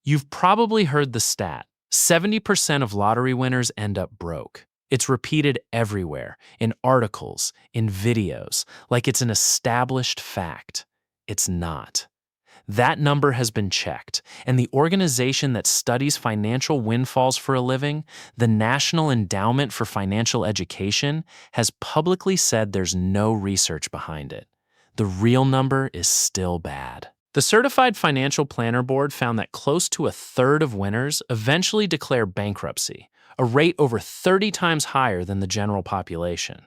You've probably heard the stat: 70% of lottery winners end up broke. It's repeated everywhere, in articles, in videos, like it's an established fact. It's not. That number has been checked, and the organization that studies financial windfalls for a living, the National Endowment for Financial Education, has publicly said there's no research behind it. The real number is still bad. The Certified Financial Planner Board found that close to a third of winners eventually declare bankruptcy, a rate over 30 times higher than the general population.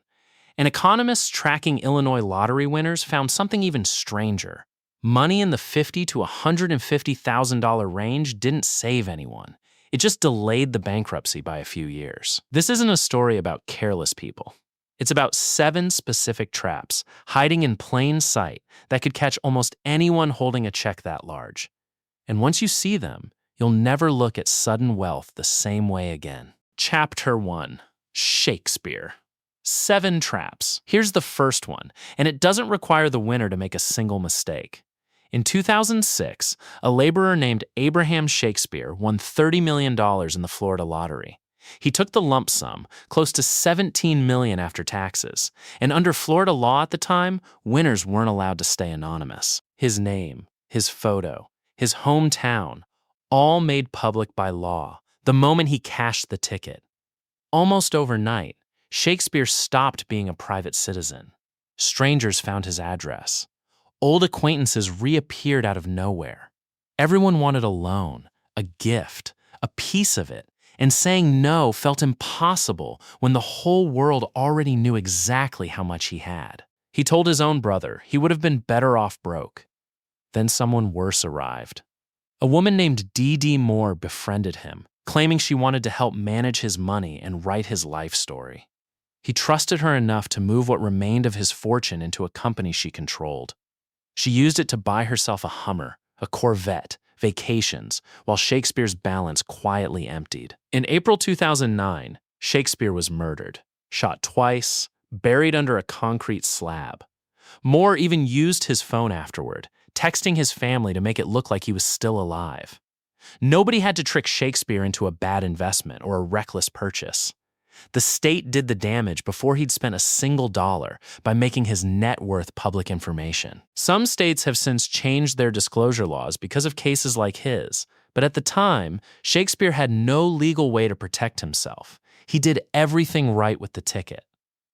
And economists tracking Illinois lottery winners found something even stranger. Money in the $50,000 to $150,000 range didn't save anyone. It just delayed the bankruptcy by a few years. This isn't a story about careless people. It's about 7 specific traps hiding in plain sight that could catch almost anyone holding a check that large. And once you see them, you'll never look at sudden wealth the same way again. Chapter 1: Shakespeare. 7 traps. Here's the first one, and it doesn't require the winner to make a single mistake. In 2006, a laborer named Abraham Shakespeare won $30 million in the Florida lottery. He took the lump sum, close to $17 million after taxes, and under Florida law at the time, winners weren't allowed to stay anonymous. His name, his photo, his hometown, all made public by law the moment he cashed the ticket. Almost overnight, Shakespeare stopped being a private citizen. Strangers found his address. Old acquaintances reappeared out of nowhere. Everyone wanted a loan, a gift, a piece of it, and saying no felt impossible when the whole world already knew exactly how much he had. He told his own brother he would have been better off broke. Then someone worse arrived. A woman named D.D. Moore befriended him, claiming she wanted to help manage his money and write his life story. He trusted her enough to move what remained of his fortune into a company she controlled. She used it to buy herself a Hummer, a Corvette, vacations, while Shakespeare's balance quietly emptied. In April 2009, Shakespeare was murdered, shot twice, buried under a concrete slab. Moore even used his phone afterward, texting his family to make it look like he was still alive. Nobody had to trick Shakespeare into a bad investment or a reckless purchase. The state did the damage before he'd spent a single dollar by making his net worth public information. Some states have since changed their disclosure laws because of cases like his, but at the time, Shakespeare had no legal way to protect himself. He did everything right with the ticket.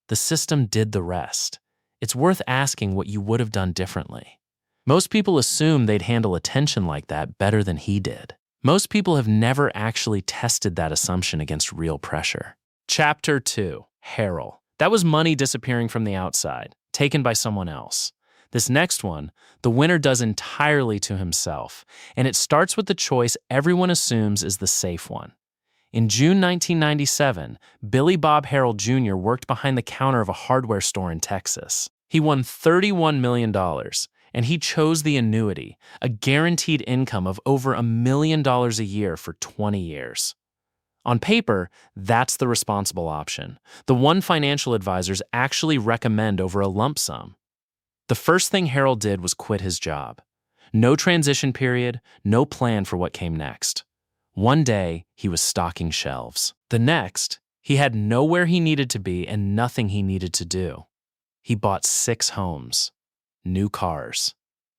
The system did the rest. It's worth asking what you would have done differently. Most people assume they'd handle attention like that better than he did. Most people have never actually tested that assumption against real pressure. Chapter 2: Harold. That was money disappearing from the outside, taken by someone else. This next one, the winner does entirely to himself, and it starts with the choice everyone assumes is the safe one. In June 1997, Billy Bob Harold Jr. worked behind the counter of a hardware store in Texas. He won $31 million, and he chose the annuity, a guaranteed income of over $1 million a year for 20 years. On paper, that's the responsible option, the one financial advisors actually recommend over a lump sum. The first thing Harold did was quit his job. No transition period, no plan for what came next. One day, he was stocking shelves. The next, he had nowhere he needed to be and nothing he needed to do. He bought 6 homes, new cars.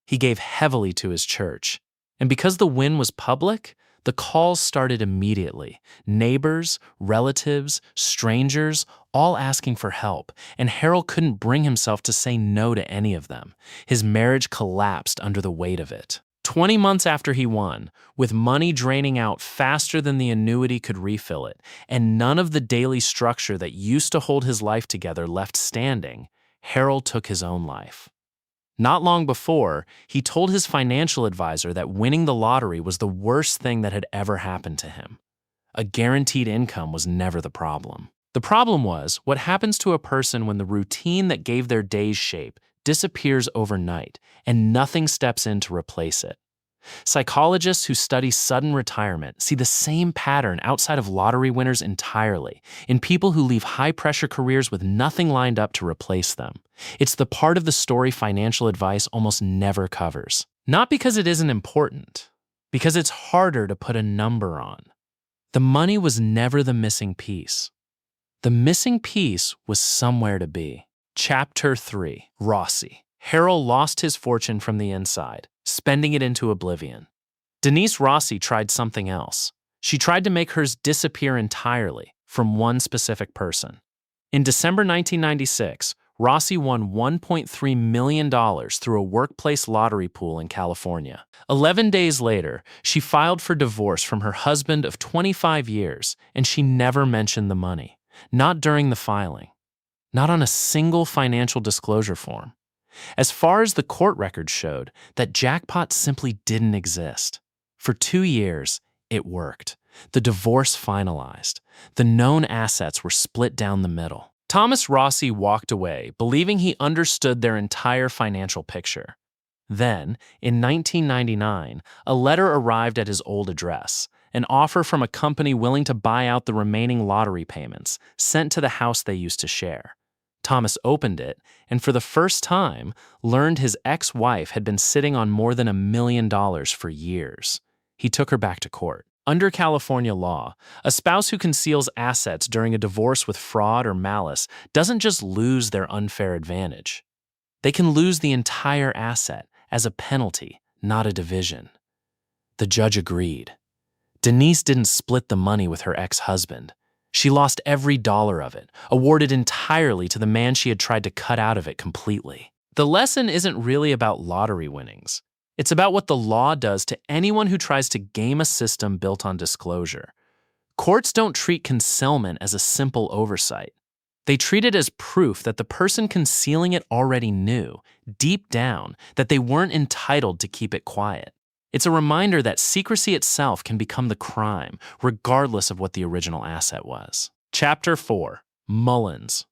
He gave heavily to his church. And because the win was public, the calls started immediately. Neighbors, relatives, strangers, all asking for help, and Harold couldn't bring himself to say no to any of them. His marriage collapsed under the weight of it. 20 months after he won, with money draining out faster than the annuity could refill it, and none of the daily structure that used to hold his life together left standing, Harold took his own life. Not long before, he told his financial advisor that winning the lottery was the worst thing that had ever happened to him. A guaranteed income was never the problem. The problem was what happens to a person when the routine that gave their days shape disappears overnight and nothing steps in to replace it. Psychologists who study sudden retirement see the same pattern outside of lottery winners entirely, in people who leave high-pressure careers with nothing lined up to replace them. It's the part of the story financial advice almost never covers. Not because it isn't important, Because it's harder to put a number on. The money was never the missing piece. The missing piece was somewhere to be. Chapter 3. Rossi. Harold lost his fortune from the inside, spending it into oblivion. Denise Rossi tried something else. She tried to make hers disappear entirely from one specific person. In December 1996, Rossi won $1.3 million through a workplace lottery pool in California. 11 days later, she filed for divorce from her husband of 25 years, and she never mentioned the money. Not during the filing. Not on a single financial disclosure form. As far as the court records showed, that jackpot simply didn't exist. For 2 years, it worked. The divorce finalized. The known assets were split down the middle. Thomas Rossi walked away, believing he understood their entire financial picture. Then, in 1999, a letter arrived at his old address, an offer from a company willing to buy out the remaining lottery payments, sent to the house they used to share. Thomas opened it, and for the first time, learned his ex-wife had been sitting on more than $1 million for years. He took her back to court. Under California law, a spouse who conceals assets during a divorce with fraud or malice doesn't just lose their unfair advantage. They can lose the entire asset as a penalty, not a division. The judge agreed. Denise didn't split the money with her ex-husband. She lost every dollar of it, awarded entirely to the man she had tried to cut out of it completely. The lesson isn't really about lottery winnings. It's about what the law does to anyone who tries to game a system built on disclosure. Courts don't treat concealment as a simple oversight. They treat it as proof that the person concealing it already knew, deep down, that they weren't entitled to keep it quiet. It's a reminder that secrecy itself can become the crime, regardless of what the original asset was. Chapter 4. Mullins.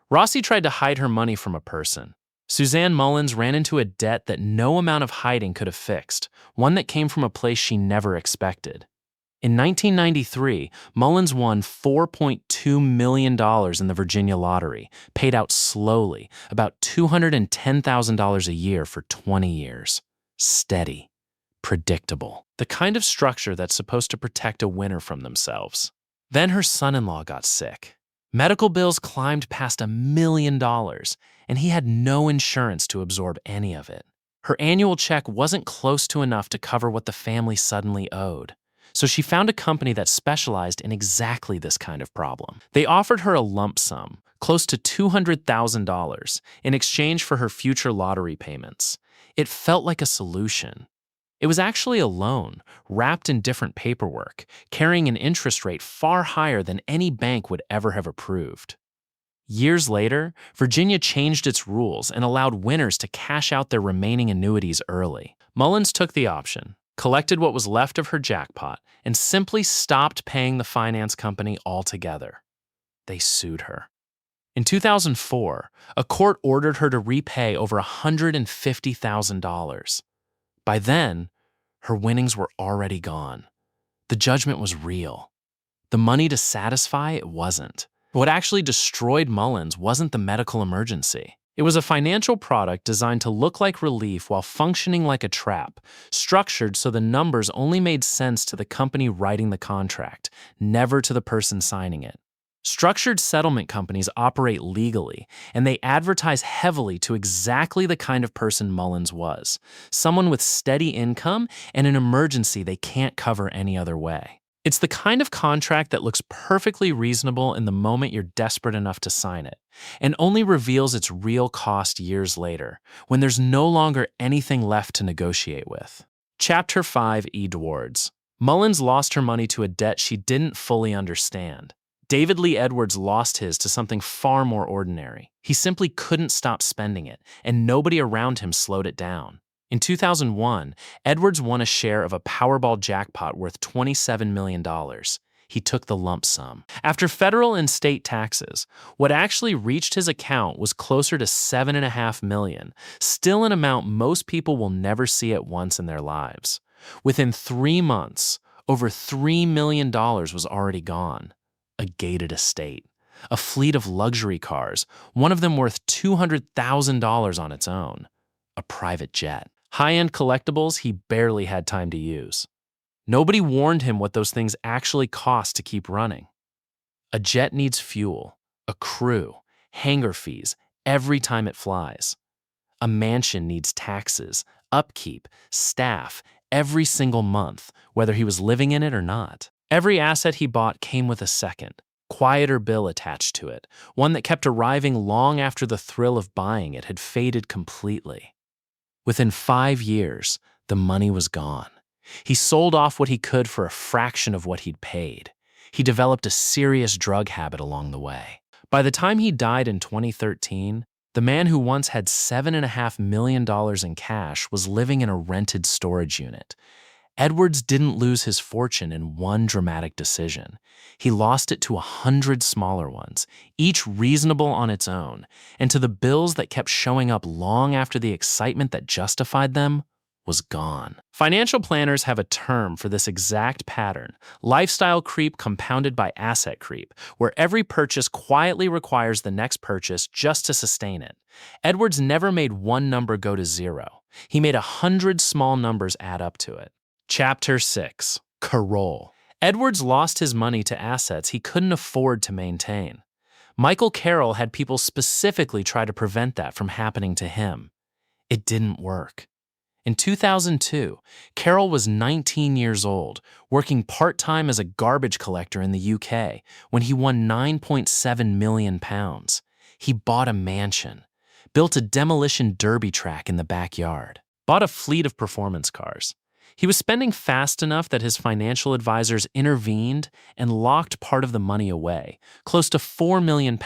Rossi tried to hide her money from a person. Suzanne Mullins ran into a debt that no amount of hiding could have fixed, one that came from a place she never expected. In 1993, Mullins won $4.2 million in the Virginia lottery, paid out slowly, about $210,000 a year for 20 years. Steady. Predictable. The kind of structure that's supposed to protect a winner from themselves. Then her son-in-law got sick. Medical bills climbed past $1 million, and he had no insurance to absorb any of it. Her annual check wasn't close to enough to cover what the family suddenly owed. So she found a company that specialized in exactly this kind of problem. They offered her a lump sum, close to $200,000, in exchange for her future lottery payments. It felt like a solution. It was actually a loan, wrapped in different paperwork, carrying an interest rate far higher than any bank would ever have approved. Years later, Virginia changed its rules and allowed winners to cash out their remaining annuities early. Mullins took the option, collected what was left of her jackpot, and simply stopped paying the finance company altogether. They sued her. In 2004, a court ordered her to repay over $150,000. By then, her winnings were already gone. The judgment was real. The money to satisfy it wasn't. What actually destroyed Mullins wasn't the medical emergency. It was a financial product designed to look like relief while functioning like a trap, structured so the numbers only made sense to the company writing the contract, never to the person signing it. Structured settlement companies operate legally, and they advertise heavily to exactly the kind of person Mullins was, someone with steady income and an emergency they can't cover any other way. It's the kind of contract that looks perfectly reasonable in the moment you're desperate enough to sign it, and only reveals its real cost years later, when there's no longer anything left to negotiate with. Chapter 5. Edwards. Mullins lost her money to a debt she didn't fully understand. David Lee Edwards lost his to something far more ordinary. He simply couldn't stop spending it, and nobody around him slowed it down. In 2001, Edwards won a share of a Powerball jackpot worth $27 million. He took the lump sum. After federal and state taxes, what actually reached his account was closer to $7.5 million, still an amount most people will never see at once in their lives. Within 3 months, over $3 million was already gone. A gated estate, a fleet of luxury cars, one of them worth $200,000 on its own, a private jet, high-end collectibles he barely had time to use. Nobody warned him what those things actually cost to keep running. A jet needs fuel, a crew, hangar fees every time it flies. A mansion needs taxes, upkeep, staff every single month, whether he was living in it or not. Every asset he bought came with a second, quieter bill attached to it, one that kept arriving long after the thrill of buying it had faded completely. Within 5 years, the money was gone. He sold off what he could for a fraction of what he'd paid. He developed a serious drug habit along the way. By the time he died in 2013, the man who once had $7.5 million in cash was living in a rented storage unit. Edwards didn't lose his fortune in one dramatic decision. He lost it to 100 smaller ones, each reasonable on its own, and to the bills that kept showing up long after the excitement that justified them was gone. Financial planners have a term for this exact pattern: lifestyle creep compounded by asset creep, where every purchase quietly requires the next purchase just to sustain it. Edwards never made one number go to zero. He made 100 small numbers add up to it. Chapter 6. Carole. Edwards lost his money to assets he couldn't afford to maintain. Michael Carroll had people specifically try to prevent that from happening to him. It didn't work. In 2002, Carroll was 19 years old, working part-time as a garbage collector in the UK when he won £9.7 million. He bought a mansion, built a demolition derby track in the backyard, bought a fleet of performance cars. He was spending fast enough that his financial advisors intervened and locked part of the money away, close to £4 million,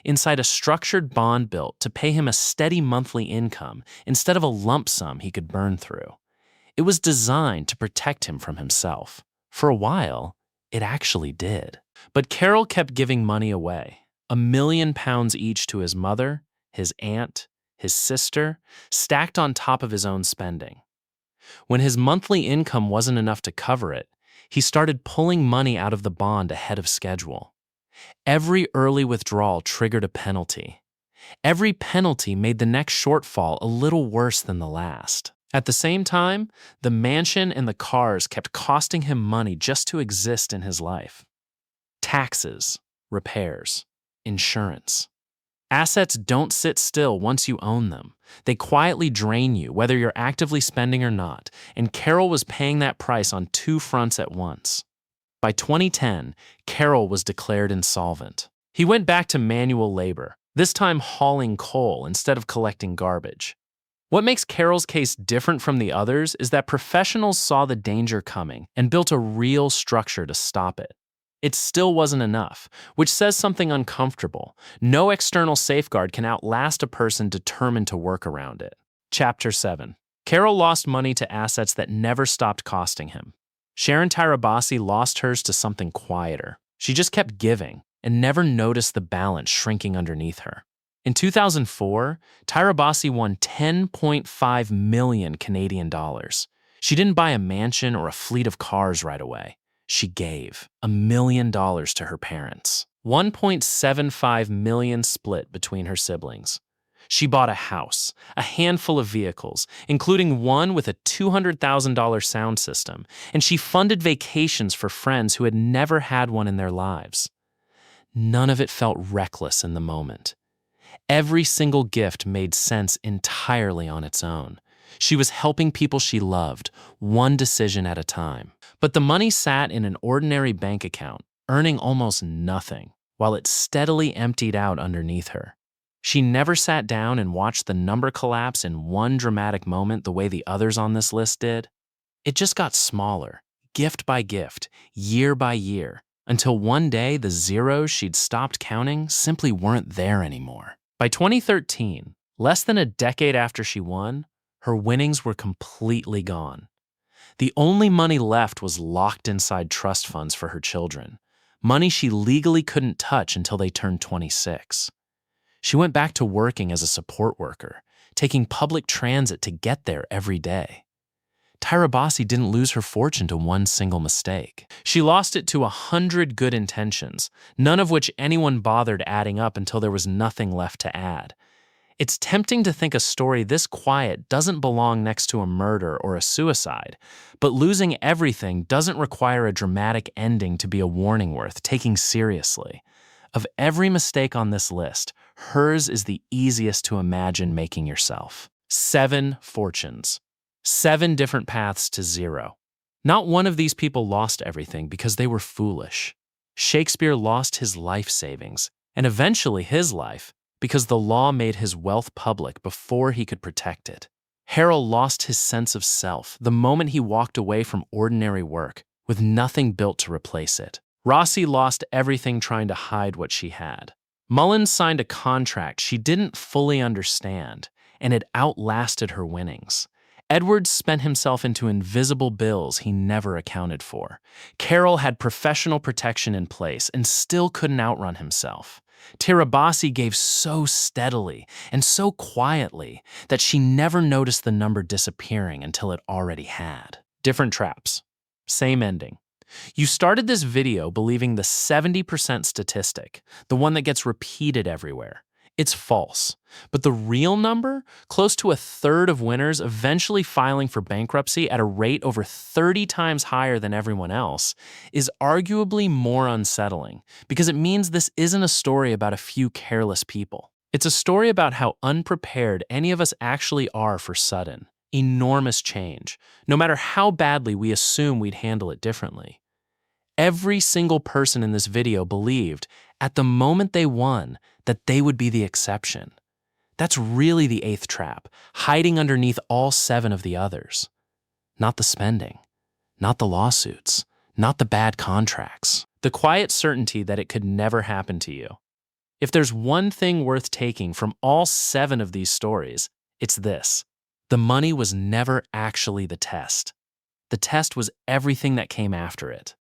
inside a structured bond built to pay him a steady monthly income instead of a lump sum he could burn through. It was designed to protect him from himself. For a while, it actually did. But Carroll kept giving money away, £1 million each to his mother, his aunt, his sister, stacked on top of his own spending. When his monthly income wasn't enough to cover it, he started pulling money out of the bond ahead of schedule. Every early withdrawal triggered a penalty. Every penalty made the next shortfall a little worse than the last. At the same time, the mansion and the cars kept costing him money just to exist in his life. Taxes, repairs, insurance. Assets don't sit still once you own them. They quietly drain you, whether you're actively spending or not, and Carroll was paying that price on two fronts at once. By 2010, Carroll was declared insolvent. He went back to manual labor, this time hauling coal instead of collecting garbage. What makes Carroll's case different from the others is that professionals saw the danger coming and built a real structure to stop it. It still wasn't enough, which says something uncomfortable. No external safeguard can outlast a person determined to work around it. Chapter 7. Carroll lost money to assets that never stopped costing him. Sharon Tirabassi lost hers to something quieter. She just kept giving and never noticed the balance shrinking underneath her. In 2004, Tirabassi won 10.5 million Canadian dollars. She didn't buy a mansion or a fleet of cars right away. She gave $1 million to her parents. 1.75 million split between her siblings. She bought a house, a handful of vehicles, including one with a $200,000 sound system, and she funded vacations for friends who had never had one in their lives. None of it felt reckless in the moment. Every single gift made sense entirely on its own. She was helping people she loved, one decision at a time. But the money sat in an ordinary bank account, earning almost nothing, while it steadily emptied out underneath her. She never sat down and watched the number collapse in one dramatic moment the way the others on this list did. It just got smaller, gift by gift, year by year, until one day the zeros she'd stopped counting simply weren't there anymore. By 2013, less than a decade after she won, her winnings were completely gone. The only money left was locked inside trust funds for her children, money she legally couldn't touch until they turned 26. She went back to working as a support worker, taking public transit to get there every day. Tirabassi didn't lose her fortune to one single mistake. She lost it to 100 good intentions, none of which anyone bothered adding up until there was nothing left to add. It's tempting to think a story this quiet doesn't belong next to a murder or a suicide, but losing everything doesn't require a dramatic ending to be a warning worth taking seriously. Of every mistake on this list, hers is the easiest to imagine making yourself. 7 fortunes. 7 different paths to zero. Not one of these people lost everything because they were foolish. Shakespeare lost his life savings, and eventually his life, because the law made his wealth public before he could protect it. Harold lost his sense of self the moment he walked away from ordinary work, with nothing built to replace it. Rossi lost everything trying to hide what she had. Mullins signed a contract she didn't fully understand, and it outlasted her winnings. Edwards spent himself into invisible bills he never accounted for. Carroll had professional protection in place and still couldn't outrun himself. Tirabassi gave so steadily and so quietly that she never noticed the number disappearing until it already had. Different traps. Same ending. You started this video believing the 70% statistic, the one that gets repeated everywhere. It's false. But the real number, close to a third of winners eventually filing for bankruptcy at a rate over 30 times higher than everyone else, is arguably more unsettling because it means this isn't a story about a few careless people. It's a story about how unprepared any of us actually are for sudden, enormous change, no matter how badly we assume we'd handle it differently. Every single person in this video believed, at the moment they won, that they would be the exception. That's really the 8th trap, hiding underneath all 7 of the others. Not the spending, not the lawsuits, not the bad contracts. The quiet certainty that it could never happen to you. If there's one thing worth taking from all 7 of these stories, it's this. The money was never actually the test. The test was everything that came after it.